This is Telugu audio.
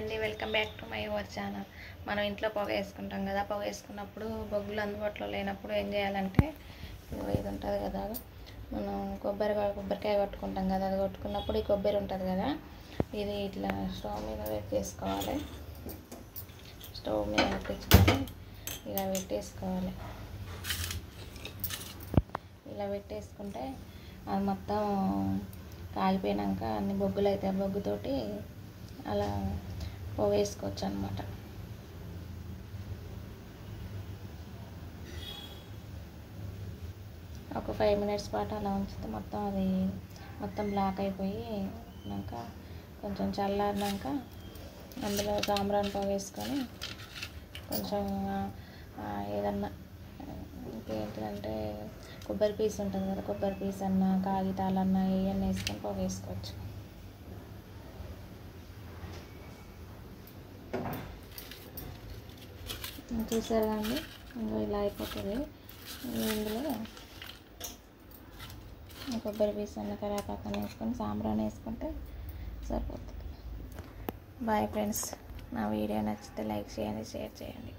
అండి, welcome back to my your channel. మనం ఇంట్లో పొగ వేసుకుంటాం కదా. పొగ వేసుకున్నప్పుడు బొగ్గులు అందుబాటులో లేనప్పుడు ఏం చేయాలంటే ఇది ఉంటుంది కదా, మనం కొబ్బరికాయ కొట్టుకుంటాం కదా. అది కొట్టుకున్నప్పుడు ఈ కొబ్బరి ఉంటుంది కదా, ఇది ఇట్లా స్టవ్ మీద పెట్టేసుకోవాలి. స్టవ్ మీద పెట్టేసుకొని ఇలా పెట్టేసుకోవాలి. ఇలా పెట్టేసుకుంటే అది మొత్తం కాగిపోయినాక అన్ని బొగ్గులు అయితే బొగ్గుతోటి అలా పొగ వేసుకోవచ్చు అన్నమాట. ఒక 5 minutes పాటు అలా ఉంచితే మొత్తం అది బ్లాక్ అయిపోయినాక కొంచెం చల్లారినాక అందులో సాంబ్రాణి పొగ వేసుకొని కొంచెం ఏదన్నా ఇంకేంటంటే కొబ్బరి పీస్ ఉంటుంది కదా, కొబ్బరి పీస్ అన్నా కాగితాలన్నా ఏవన్నీ వేసుకొని పొగ వేసుకోవచ్చు. చూసారు కండి, ఇలా అయిపోతుంది. ఇందులో కొబ్బరి పీస్ అన్న కరివేపాకు వేసుకొని సాంబ్రాణి వేసుకుంటే సరిపోతుంది. బాయ్ ఫ్రెండ్స్, నా వీడియో నచ్చితే లైక్ చేయండి, షేర్ చేయండి.